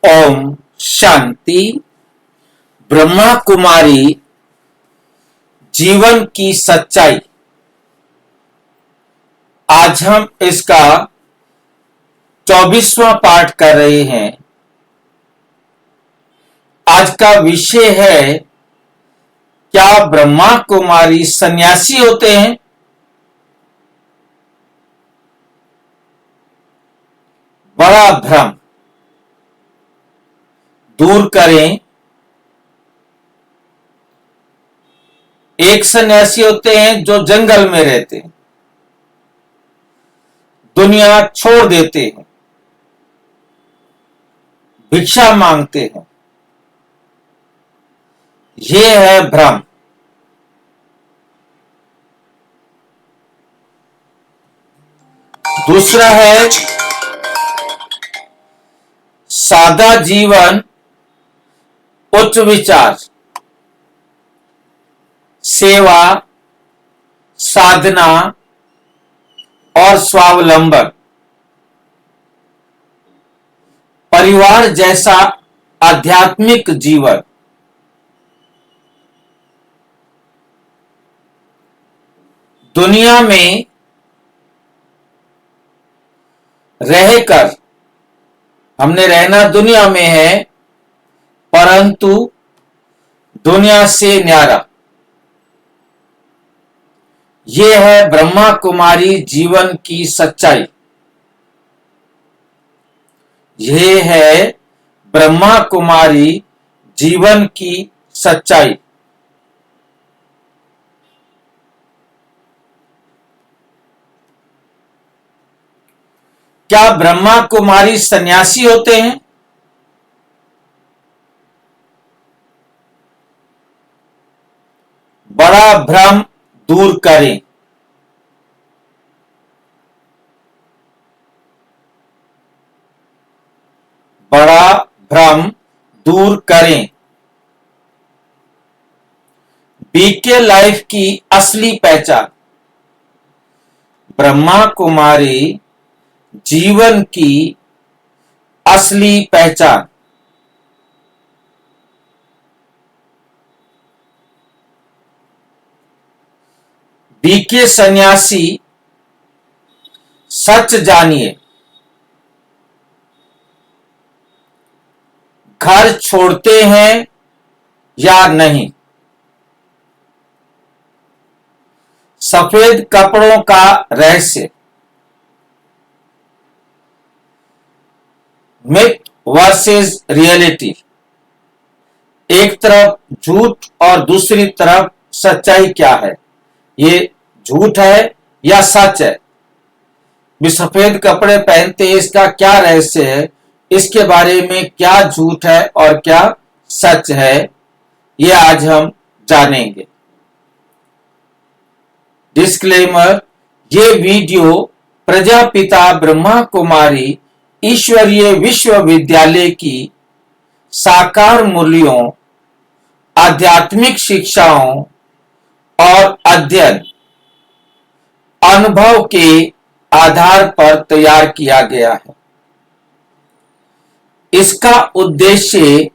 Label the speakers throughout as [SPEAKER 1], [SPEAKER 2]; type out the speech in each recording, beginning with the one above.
[SPEAKER 1] ओम शांति। ब्रह्मा कुमारी जीवन की सच्चाई। आज हम इसका 24वां पाठ कर रहे हैं। आज का विषय है, क्या ब्रह्मा कुमारी सन्यासी होते हैं? बड़ा भ्रम दूर करें। एक सन्यासी होते हैं जो जंगल में रहते हैं, दुनिया छोड़ देते हैं, भिक्षा मांगते हैं। यह है भ्रम। दूसरा है सादा जीवन, उच्च विचार, सेवा, साधना और स्वावलंबन, परिवार जैसा आध्यात्मिक जीवन। दुनिया में रहकर हमने रहना दुनिया में है, परंतु दुनिया से न्यारा। यह है ब्रह्मा कुमारी जीवन की सच्चाई। यह है ब्रह्मा कुमारी जीवन की सच्चाई। क्या ब्रह्मा कुमारी सन्यासी होते हैं? बड़ा भ्रम दूर करें। बड़ा भ्रम दूर करें। बीके लाइफ की असली पहचान। ब्रह्मा कुमारी जीवन की असली पहचान। बीके सन्यासी, सच जानिए। घर छोड़ते हैं या नहीं? सफेद कपड़ों का रहस्य। Myth versus reality. एक तरफ झूठ और दूसरी तरफ सच्चाई क्या है? ये झूठ है या सच है? भी सफेद कपड़े पहनते हैं, इसका क्या रहस्य है? इसके बारे में क्या झूठ है और क्या सच है, ये आज हम जानेंगे। डिस्क्लेमर, ये वीडियो प्रजापिता ब्रह्मा कुमारी ईश्वरीय विश्वविद्यालय की साकार मूल्यों, आध्यात्मिक शिक्षाओं और अध्ययन अनुभव के आधार पर तैयार किया गया है। इसका उद्देश्य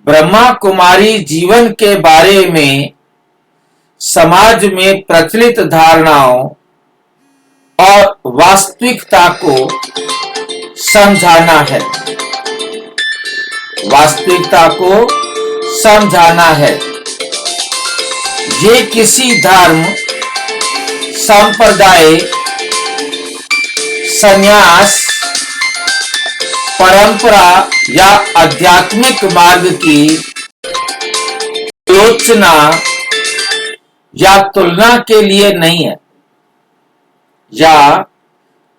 [SPEAKER 1] ब्रह्मा कुमारी जीवन के बारे में समाज में प्रचलित धारणाओं और वास्तविकता को समझाना है। वास्तविकता को समझाना है। ये किसी धर्म, संप्रदाय, संन्यास, परंपरा या आध्यात्मिक मार्ग की आलोचना या तुलना के लिए नहीं है। या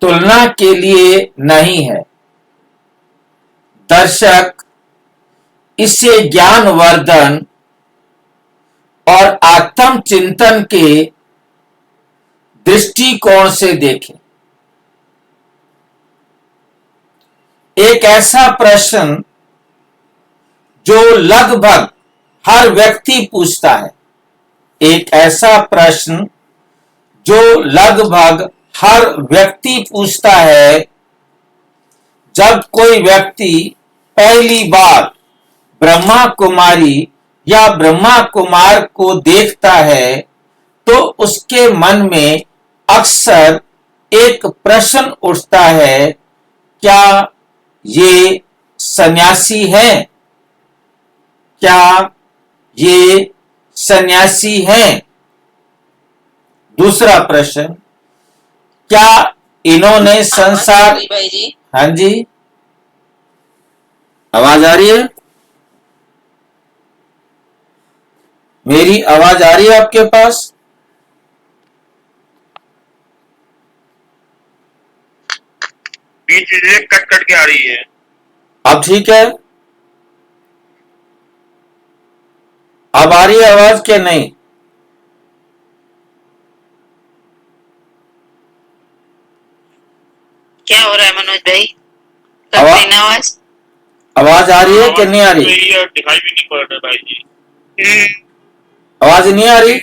[SPEAKER 1] तुलना के लिए नहीं है। दर्शक इसे ज्ञानवर्धन और आत्म चिंतन के दृष्टिकोण से देखें। एक ऐसा प्रश्न जो लगभग हर व्यक्ति पूछता है। एक ऐसा प्रश्न जो लगभग हर व्यक्ति पूछता है। जब कोई व्यक्ति पहली बार ब्रह्मा कुमारी या ब्रह्मा कुमार को देखता है तो उसके मन में अक्सर एक प्रश्न उठता है, क्या ये सन्यासी है? क्या ये सन्यासी हैं? दूसरा प्रश्न, क्या इन्होंने संसार।
[SPEAKER 2] भाई जी,
[SPEAKER 1] हाँ जी, आवाज आ रही है? मेरी आवाज आ रही है आपके पास?
[SPEAKER 3] बीच से कट कट के आ रही है।
[SPEAKER 1] अब ठीक है? अब आ रही है आवाज क्या नहीं?
[SPEAKER 2] क्या हो रहा है मनोज भाई?
[SPEAKER 1] आवाज-
[SPEAKER 2] करते ना आवाज।
[SPEAKER 1] आवाज आ रही है कि नहीं आ रही?
[SPEAKER 3] दिखाई भी नहीं पड़ रहा भाई जी।
[SPEAKER 1] आवाज नहीं आ रही?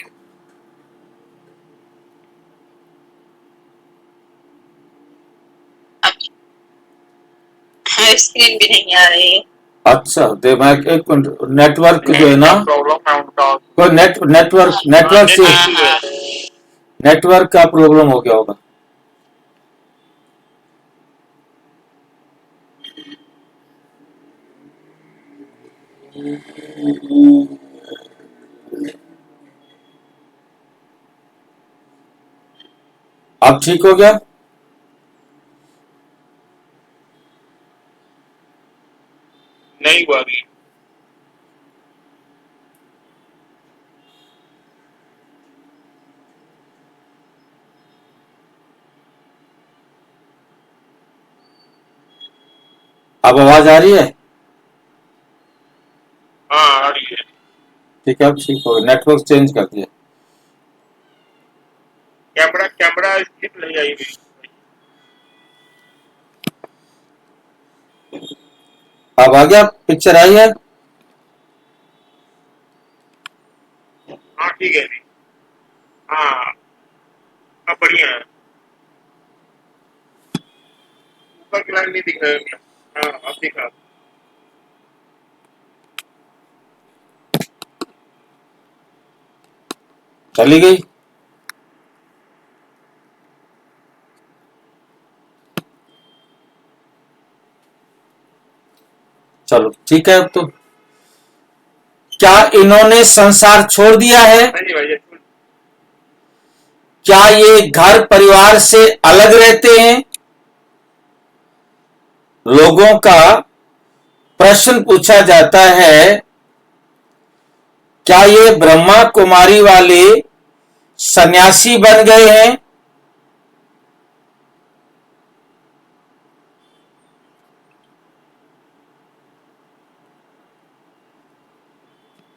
[SPEAKER 2] स्क्रीन भी नहीं आ रही है।
[SPEAKER 1] अच्छा, दे मैं एक नेटवर्क जो है ना,
[SPEAKER 3] प्रॉब्लम है उनका।
[SPEAKER 1] कोई नेटवर्क से नेटवर्क का प्रॉब्लम हो गया होगा। अब ठीक हो गया?
[SPEAKER 3] नहीं हुआ अभी।
[SPEAKER 1] अब आवाज आ रही है?
[SPEAKER 3] हाँ आ रही है।
[SPEAKER 1] ठीक है, अब ठीक हो गया। नेटवर्क चेंज कर दिया।
[SPEAKER 3] कैमरा स्थित नहीं आई मेरी।
[SPEAKER 1] अब आ गया? पिक्चर आई है?
[SPEAKER 3] हाँ ठीक है। हाँ अब बढ़िया है। ऊपर की लाइन नहीं दिख रहा है। हाँ अब दिखा।
[SPEAKER 1] चली गई? चलो ठीक है। अब तो क्या इन्होंने संसार छोड़ दिया है?
[SPEAKER 3] नहीं भाई
[SPEAKER 1] क्या ये घर परिवार से अलग रहते हैं? लोगों का प्रश्न पूछा जाता है, क्या ये ब्रह्मा कुमारी वाले सन्यासी बन गए हैं?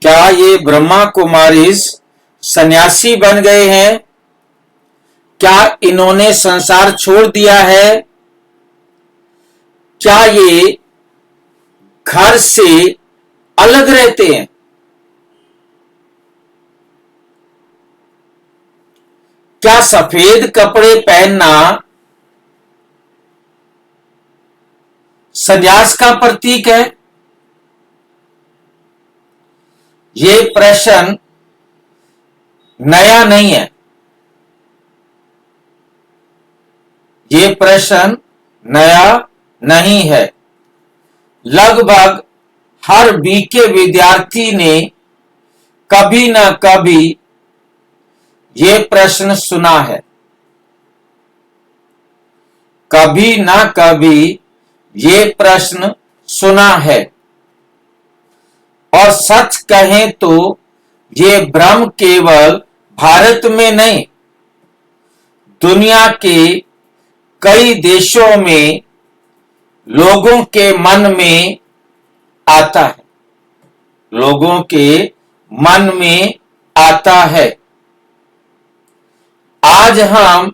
[SPEAKER 1] क्या ये ब्रह्मा कुमारी सन्यासी बन गए हैं? क्या इन्होंने संसार छोड़ दिया है? क्या ये घर से अलग रहते हैं? क्या सफेद कपड़े पहनना संन्यास का प्रतीक है? ये प्रश्न नया नहीं है। ये प्रश्न नया नहीं है। लगभग हर बीके विद्यार्थी ने कभी न कभी ये प्रश्न सुना है। कभी न कभी ये प्रश्न सुना है। और सच कहें तो ये भ्रम केवल भारत में नहीं, दुनिया के कई देशों में लोगों के मन में आता है। लोगों के मन में आता है। आज हम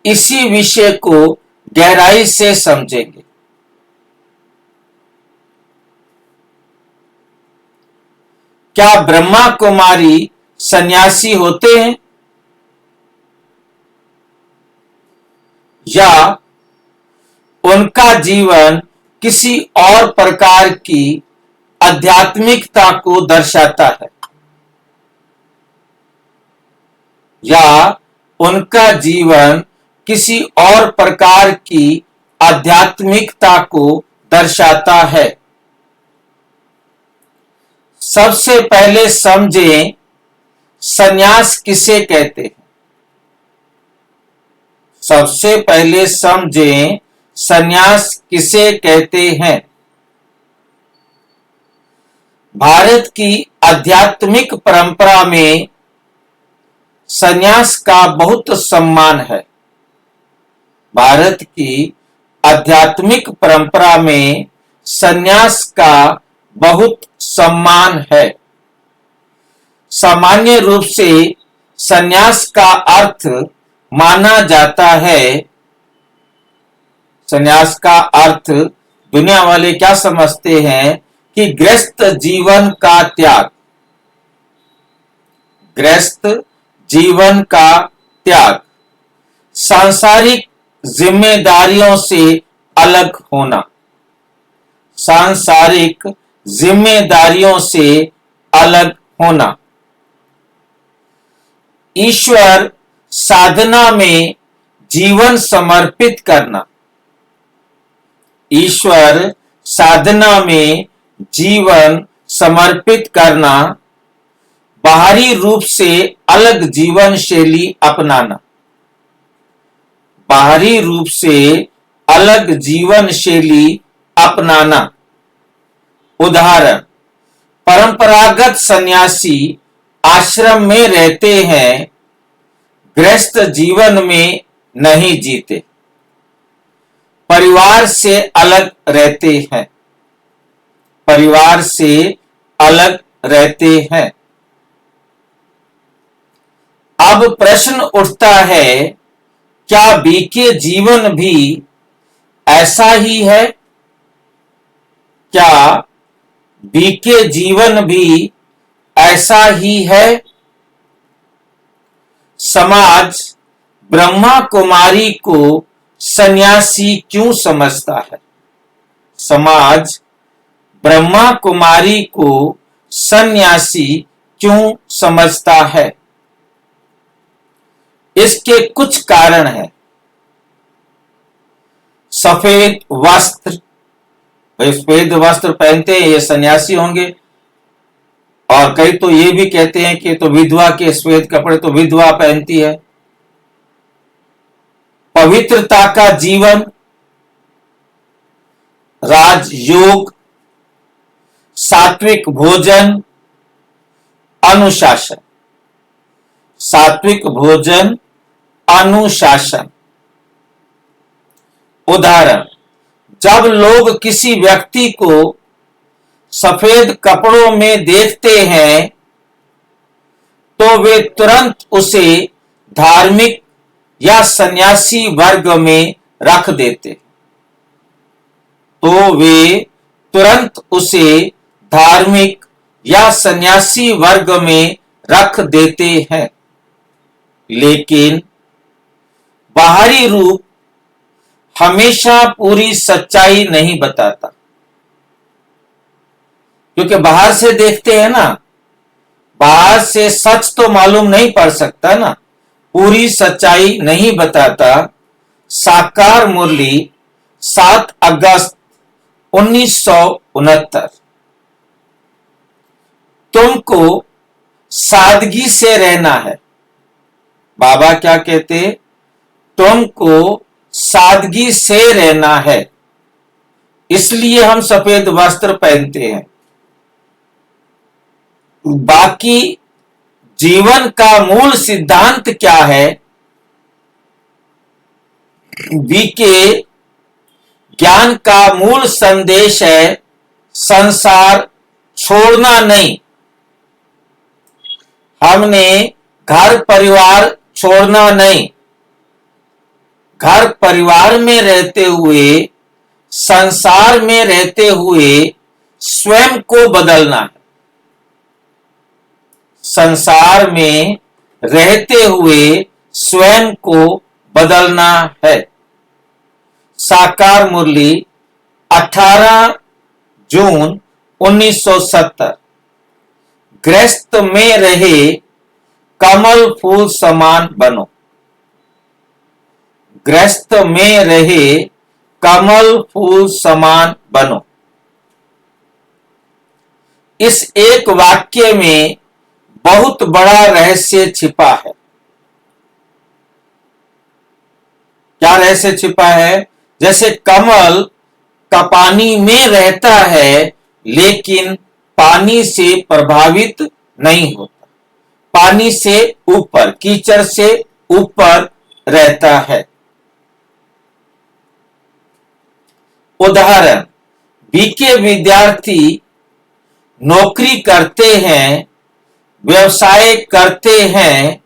[SPEAKER 1] इसी विषय को गहराई से समझेंगे। क्या ब्रह्मा कुमारी सन्यासी होते हैं या उनका जीवन किसी और प्रकार की आध्यात्मिकता को दर्शाता है, या उनका जीवन किसी और प्रकार की आध्यात्मिकता को दर्शाता है। सबसे पहले समझें संन्यास किसे कहते हैं। सबसे पहले समझें संन्यास किसे कहते हैं। भारत की आध्यात्मिक परंपरा में संन्यास का बहुत सम्मान है। भारत की आध्यात्मिक परंपरा में संन्यास का बहुत सम्मान है। सामान्य रूप से संन्यास का अर्थ माना जाता है, संन्यास का अर्थ दुनिया वाले क्या समझते हैं कि गृहस्थ जीवन का त्याग, गृहस्थ जीवन का त्याग, सांसारिक जिम्मेदारियों से अलग होना, सांसारिक जिम्मेदारियों से अलग होना, ईश्वर साधना में जीवन समर्पित करना, ईश्वर साधना में जीवन समर्पित करना, बाहरी रूप से अलग जीवन शैली अपनाना, बाहरी रूप से अलग जीवन शैली अपनाना। उदाहरण, परंपरागत सन्यासी आश्रम में रहते हैं, गृहस्थ जीवन में नहीं जीते, परिवार से अलग रहते हैं, परिवार से अलग रहते हैं। अब प्रश्न उठता है, क्या बीके जीवन भी ऐसा ही है? क्या बीके जीवन भी ऐसा ही है? समाज ब्रह्मा कुमारी को सन्यासी क्यों समझता है? समाज ब्रह्मा कुमारी को सन्यासी क्यों समझता है? इसके कुछ कारण हैं। सफेद वस्त्र, सफेद वस्त्र पहनते हैं ये सन्यासी होंगे, और कई तो ये भी कहते हैं कि तो विधवा के सफेद कपड़े तो विधवा पहनती है। पवित्रता का जीवन, राजयोग, सात्विक भोजन, अनुशासन, सात्विक भोजन, अनुशासन। उदाहरण, जब लोग किसी व्यक्ति को सफेद कपड़ों में देखते हैं तो वे तुरंत उसे धार्मिक या सन्यासी वर्ग में रख देते, तो वे तुरंत उसे धार्मिक या सन्यासी वर्ग में रख देते हैं। लेकिन बाहरी रूप हमेशा पूरी सच्चाई नहीं बताता, क्योंकि बाहर से देखते हैं ना, बाहर से सच तो मालूम नहीं पड़ सकता ना, पूरी सच्चाई नहीं बताता। साकार मुरली 7 अगस्त 1969। तुमको सादगी से रहना है। बाबा क्या कहते? तुमको सादगी से रहना है, इसलिए हम सफेद वस्त्र पहनते हैं। बाकी जीवन का मूल सिद्धांत क्या है? बीके ज्ञान का मूल संदेश है संसार छोड़ना नहीं। हमने घर परिवार छोड़ना नहीं, घर परिवार में रहते हुए, संसार में रहते हुए स्वयं को बदलना है। संसार में रहते हुए स्वयं को बदलना है। साकार मुरली 18 जून 1970। गृहस्थ में रहे कमल फूल समान बनो। गृहस्थ में रहे कमल फूल समान बनो। इस एक वाक्य में बहुत बड़ा रहस्य छिपा है। क्या रहस्य छिपा है? जैसे कमल का पानी में रहता है लेकिन पानी से प्रभावित नहीं होता, पानी से ऊपर, कीचड़ से ऊपर रहता है। उदाहरण, बीके विद्यार्थी नौकरी करते हैं, व्यवसाय करते हैं,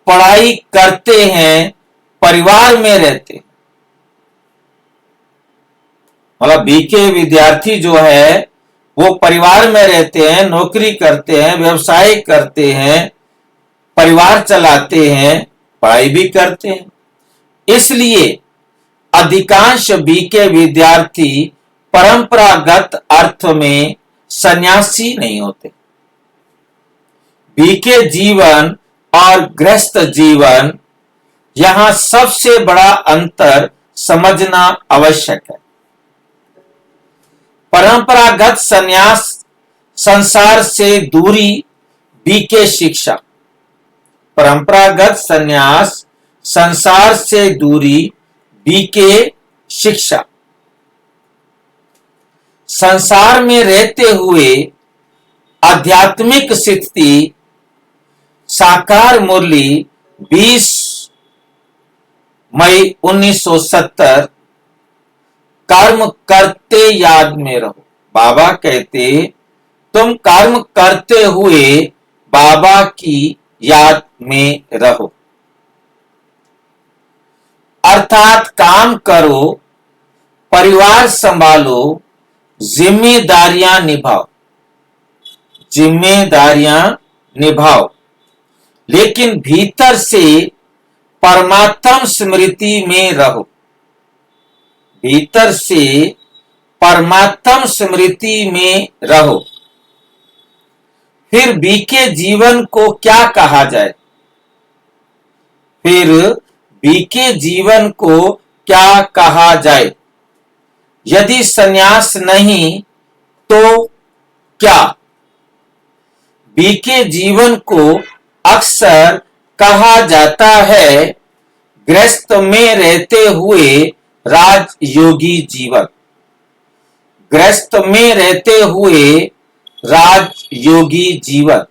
[SPEAKER 1] पढ़ाई करते हैं, परिवार में रहते हैं। मतलब बीके विद्यार्थी जो है वो परिवार में रहते हैं, नौकरी करते हैं, व्यवसाय करते हैं, परिवार चलाते हैं, पढ़ाई भी करते हैं। इसलिए अधिकांश बीके विद्यार्थी परंपरागत अर्थ में सन्यासी नहीं होते। बीके जीवन और गृहस्थ जीवन, यहां सबसे बड़ा अंतर समझना आवश्यक है। परंपरागत सन्यास संसार से दूरी बीके शिक्षा। परंपरागत सन्यास संसार से दूरी बीके शिक्षा। संसार में रहते हुए आध्यात्मिक स्थिति साकार मुरली 20 मई 1970। कर्म करते याद में रहो। बाबा कहते तुम कर्म करते हुए बाबा की याद में रहो। अर्थात काम करो, परिवार संभालो, जिम्मेदारियां निभाओ, जिम्मेदारियां निभाओ, लेकिन भीतर से परमात्म स्मृति में रहो। भीतर से परमात्म स्मृति में रहो। फिर बीके जीवन को क्या कहा जाए? फिर बीके जीवन को क्या कहा जाए? यदि सन्यास नहीं तो क्या? बीके जीवन को अक्सर कहा जाता है गृहस्थ में रहते हुए राजयोगी जीवन। गृहस्थ में रहते हुए राजयोगी जीवन।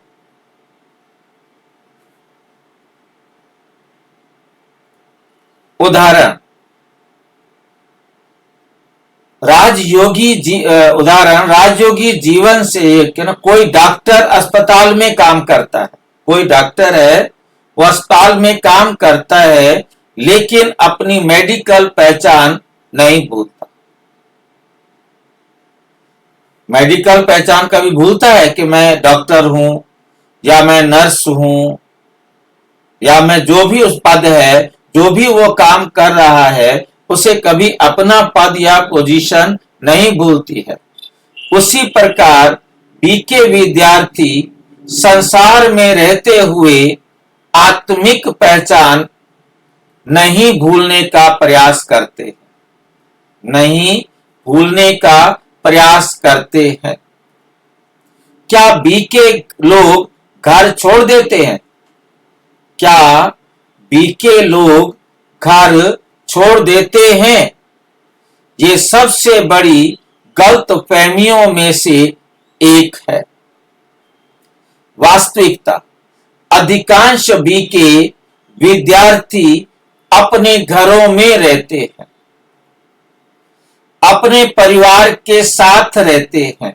[SPEAKER 1] उदाहरण, राजयोगी जीवन से कोई डॉक्टर अस्पताल में काम करता है, कोई डॉक्टर है वो अस्पताल में काम करता है लेकिन अपनी मेडिकल पहचान नहीं भूलता। मेडिकल पहचान कभी भूलता है कि मैं डॉक्टर हूं या मैं नर्स हूं या मैं जो भी उस पद है, जो भी वो काम कर रहा है, उसे कभी अपना पद या पोजीशन नहीं भूलती है। उसी प्रकार बीके विद्यार्थी संसार में रहते हुए आत्मिक पहचान नहीं भूलने का प्रयास करते हैं, नहीं भूलने का प्रयास करते हैं। क्या बीके लोग घर छोड़ देते हैं? क्या बीके लोग घर छोड़ देते हैं? ये सबसे बड़ी गलतफहमियों में से एक है। वास्तविकता, अधिकांश बीके विद्यार्थी अपने घरों में रहते हैं, अपने परिवार के साथ रहते हैं,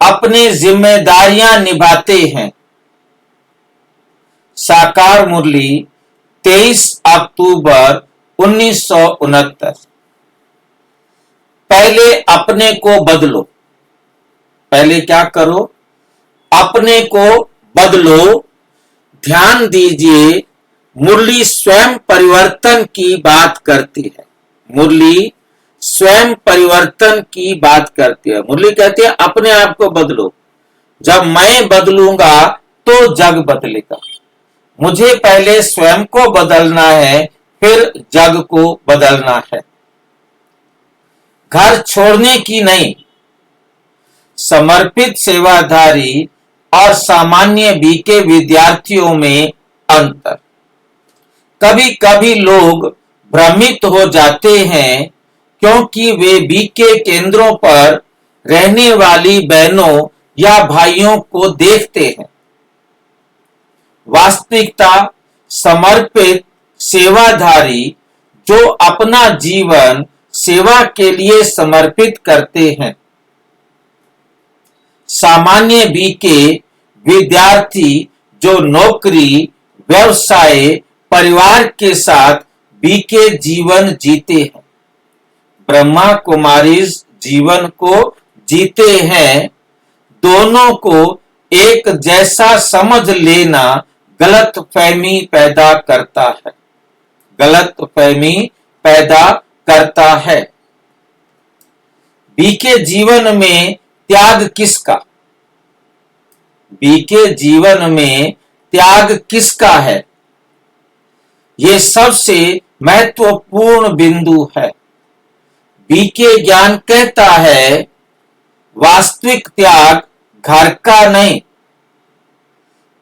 [SPEAKER 1] अपनी जिम्मेदारियां निभाते हैं। साकार मुरली 23 अक्टूबर 1969। पहले अपने को बदलो। पहले क्या करो? अपने को बदलो। ध्यान दीजिए, मुरली स्वयं परिवर्तन की बात करती है। मुरली स्वयं परिवर्तन की बात करती है। मुरली कहती है अपने आप को बदलो, जब मैं बदलूंगा तो जग बदलेगा। मुझे पहले स्वयं को बदलना है, फिर जग को बदलना है। घर छोड़ने की नहीं, समर्पित सेवाधारी और सामान्य बीके विद्यार्थियों में अंतर। कभी कभी लोग भ्रमित हो जाते हैं क्योंकि वे बीके केंद्रों पर रहने वाली बहनों या भाइयों को देखते हैं। वास्तविकता समर्पित सेवाधारी जो अपना जीवन सेवा के लिए समर्पित करते हैं। सामान्य बीके विद्यार्थी जो नौकरी, व्यवसाय, परिवार के साथ बीके जीवन जीते हैं, ब्रह्मा कुमारीज जीवन को जीते हैं। दोनों को एक जैसा समझ लेना गलत फहमी पैदा करता है, गलत फहमी पैदा करता है। बीके जीवन में त्याग किसका? बीके जीवन में त्याग किसका है? ये सबसे महत्वपूर्ण बिंदु है। बीके ज्ञान कहता है वास्तविक त्याग घर का नहीं,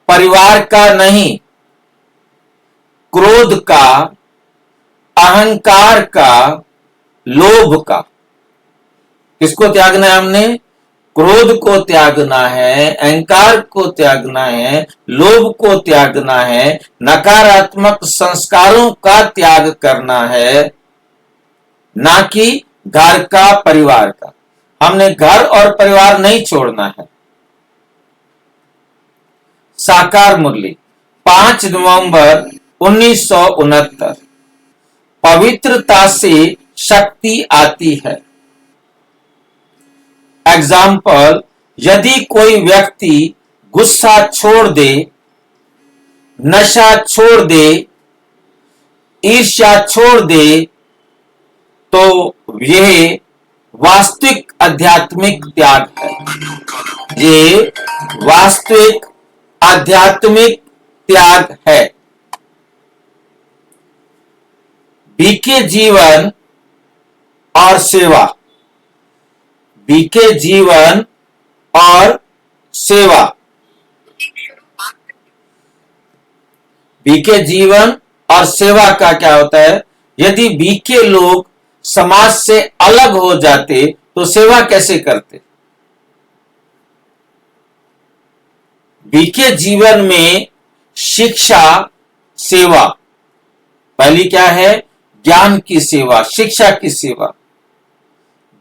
[SPEAKER 1] परिवार का नहीं, क्रोध का, अहंकार का, लोभ का। किसको त्यागना है हमने? क्रोध को त्यागना है, अहंकार को त्यागना है, लोभ को त्यागना है, नकारात्मक संस्कारों का त्याग करना है, ना कि घर का, परिवार का। हमने घर और परिवार नहीं छोड़ना है। साकार मुरली 5 नवंबर 1969। पवित्रता से शक्ति आती है। एग्जाम्पल, यदि कोई व्यक्ति गुस्सा छोड़ दे, नशा छोड़ दे, ईर्ष्या छोड़ दे, तो यह वास्तविक आध्यात्मिक त्याग है। ये वास्तविक आध्यात्मिक त्याग है। बीके जीवन और सेवा, बीके जीवन और सेवा, बीके जीवन और सेवा का क्या होता है? यदि बीके लोग समाज से अलग हो जाते तो सेवा कैसे करते? बीके जीवन में शिक्षा, सेवा, पहली क्या है? ज्ञान की सेवा, शिक्षा की सेवा।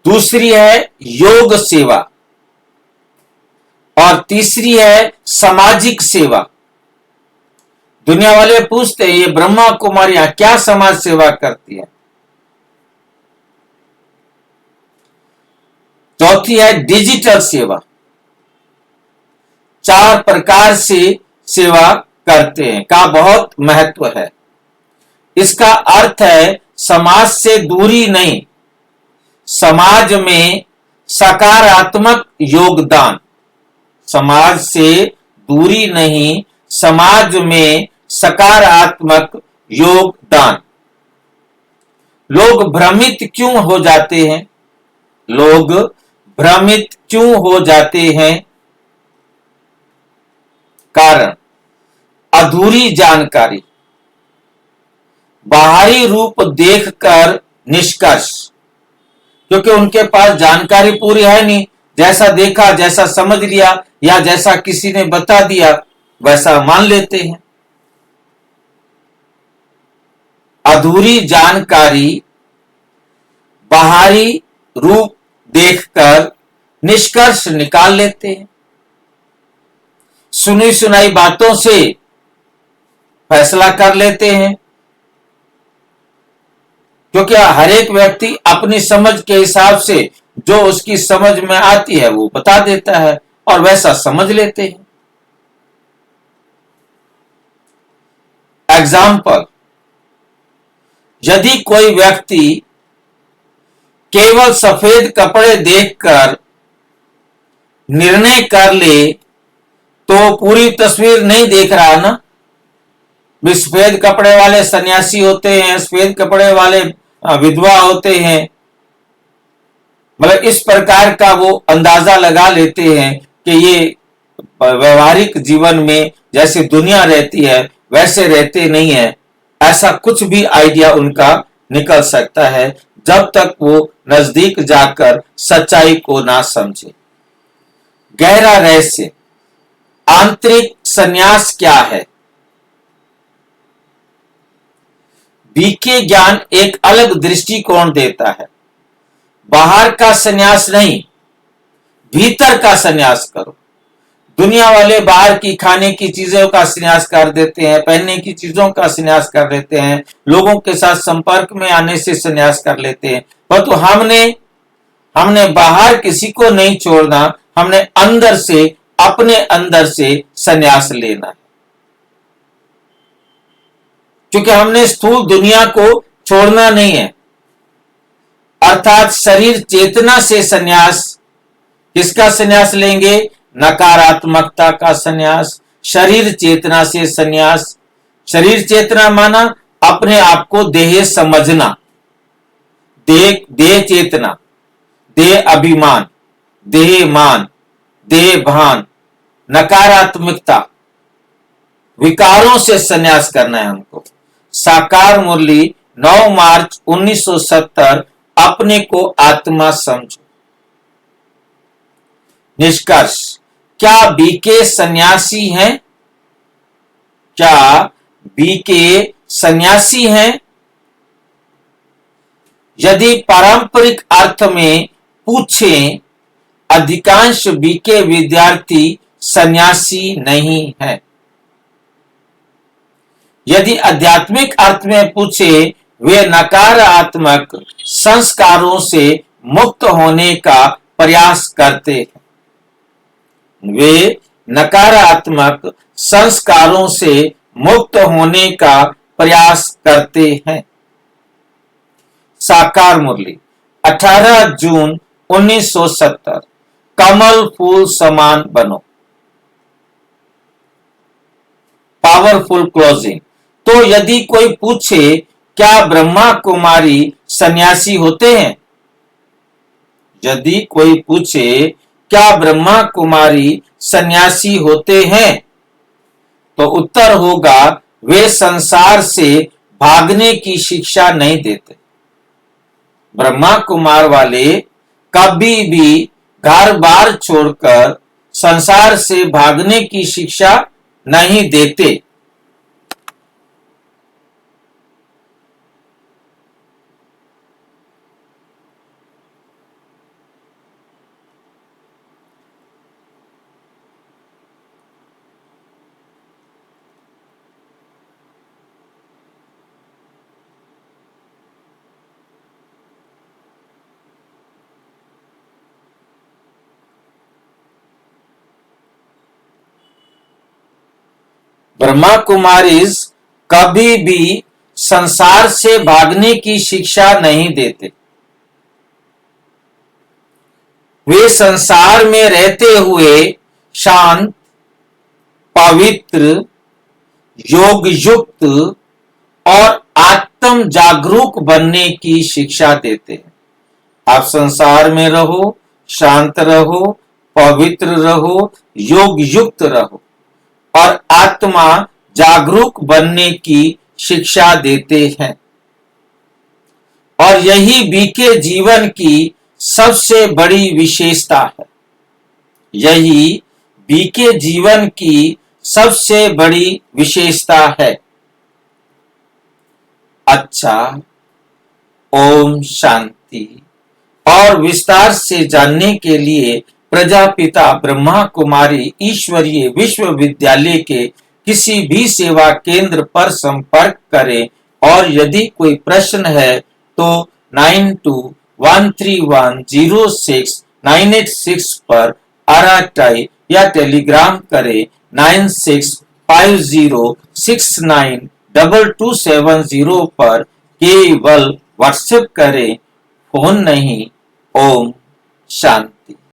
[SPEAKER 1] दूसरी है योग सेवा और तीसरी है सामाजिक सेवा। दुनिया वाले पूछते हैं ये ब्रह्मा कुमारियां क्या समाज सेवा करती है? चौथी है डिजिटल सेवा। 4 प्रकार से सेवा करते हैं का बहुत महत्व है। इसका अर्थ है समाज से दूरी नहीं, समाज में सकारात्मक योगदान। समाज से दूरी नहीं, समाज में सकारात्मक योगदान। लोग भ्रमित क्यों हो जाते हैं? लोग भ्रमित क्यों हो जाते हैं? कारण अधूरी जानकारी, बाहरी रूप देखकर निष्कर्ष, क्योंकि उनके पास जानकारी पूरी है नहीं। जैसा देखा, जैसा समझ लिया या जैसा किसी ने बता दिया वैसा मान लेते हैं। अधूरी जानकारी, बाहरी रूप देखकर निष्कर्ष निकाल लेते हैं। सुनी सुनाई बातों से फैसला कर लेते हैं, क्योंकि हर एक व्यक्ति अपनी समझ के हिसाब से जो उसकी समझ में आती है वो बता देता है और वैसा समझ लेते हैं। एग्जाम्पल, यदि कोई व्यक्ति केवल सफेद कपड़े देखकर निर्णय कर ले तो पूरी तस्वीर नहीं देख रहा ना। भी सफेद कपड़े वाले सन्यासी होते हैं, सफेद कपड़े वाले विधवा होते हैं, मतलब इस प्रकार का वो अंदाजा लगा लेते हैं कि ये व्यवहारिक जीवन में जैसे दुनिया रहती है वैसे रहते नहीं है। ऐसा कुछ भी आइडिया उनका निकल सकता है जब तक वो नजदीक जाकर सच्चाई को ना समझे। गहरा रहस्य, आंतरिक संन्यास क्या है? बीके ज्ञान एक अलग दृष्टिकोण देता है। बाहर का संन्यास नहीं, भीतर का संन्यास करो। दुनिया वाले बाहर की खाने की चीजों का संन्यास कर देते हैं, पहनने की चीजों का संन्यास कर देते हैं, लोगों के साथ संपर्क में आने से संन्यास कर लेते हैं। परंतु हमने बाहर किसी को नहीं छोड़ना, हमने अंदर से, अपने अंदर से संन्यास लेना है। क्योंकि हमने स्थूल दुनिया को छोड़ना नहीं है, अर्थात शरीर चेतना से संन्यास। किसका संन्यास लेंगे? नकारात्मकता का संन्यास, शरीर चेतना से संन्यास। शरीर चेतना माना अपने आप को देह समझना, देह चेतना, देह अभिमान, देह मान, देह भान, नकारात्मकता, विकारों से संन्यास करना है हमको। साकार मुरली 9 मार्च 1970। अपने को आत्मा समझो। निष्कर्ष, क्या बीके सन्यासी हैं? क्या बीके सन्यासी हैं? यदि पारंपरिक अर्थ में पूछें, अधिकांश बीके विद्यार्थी सन्यासी नहीं है। यदि आध्यात्मिक अर्थ में पूछे, वे नकारात्मक संस्कारों से मुक्त होने का प्रयास करते हैं। वे नकारात्मक संस्कारों से मुक्त होने का प्रयास करते हैं। साकार मुरली 18 जून 1970। कमल फूल समान बनो। Powerful closing. तो यदि कोई पूछे, क्या ब्रह्मा कुमारी सन्यासी होते हैं? यदि कोई पूछे, क्या ब्रह्मा कुमारी सन्यासी होते हैं, तो उत्तर होगा, वे संसार से भागने की शिक्षा नहीं देते। ब्रह्मा कुमार वाले कभी भी घर बार छोड़कर संसार से भागने की शिक्षा नहीं देते। ब्रह्मा कुमारीज कभी भी संसार से भागने की शिक्षा नहीं देते। वे संसार में रहते हुए शांत, पवित्र, योग युक्त और आत्म जागरूक बनने की शिक्षा देते हैं। आप संसार में रहो, शांत रहो, पवित्र रहो, योग युक्त रहो और आत्मा जागरूक बनने की शिक्षा देते हैं। और यही बीके जीवन की सबसे बड़ी विशेषता है। यही बीके जीवन की सबसे बड़ी विशेषता है। अच्छा, ओम शांति। और विस्तार से जानने के लिए प्रजापिता ब्रह्मा कुमारी ईश्वरीय विश्वविद्यालय के किसी भी सेवा केंद्र पर संपर्क करें। और यदि कोई प्रश्न है तो 9213106986 पर आरटी या टेलीग्राम करें। 9650692270 पर केवल व्हाट्सएप करें। फोन नहीं। ओम शांति।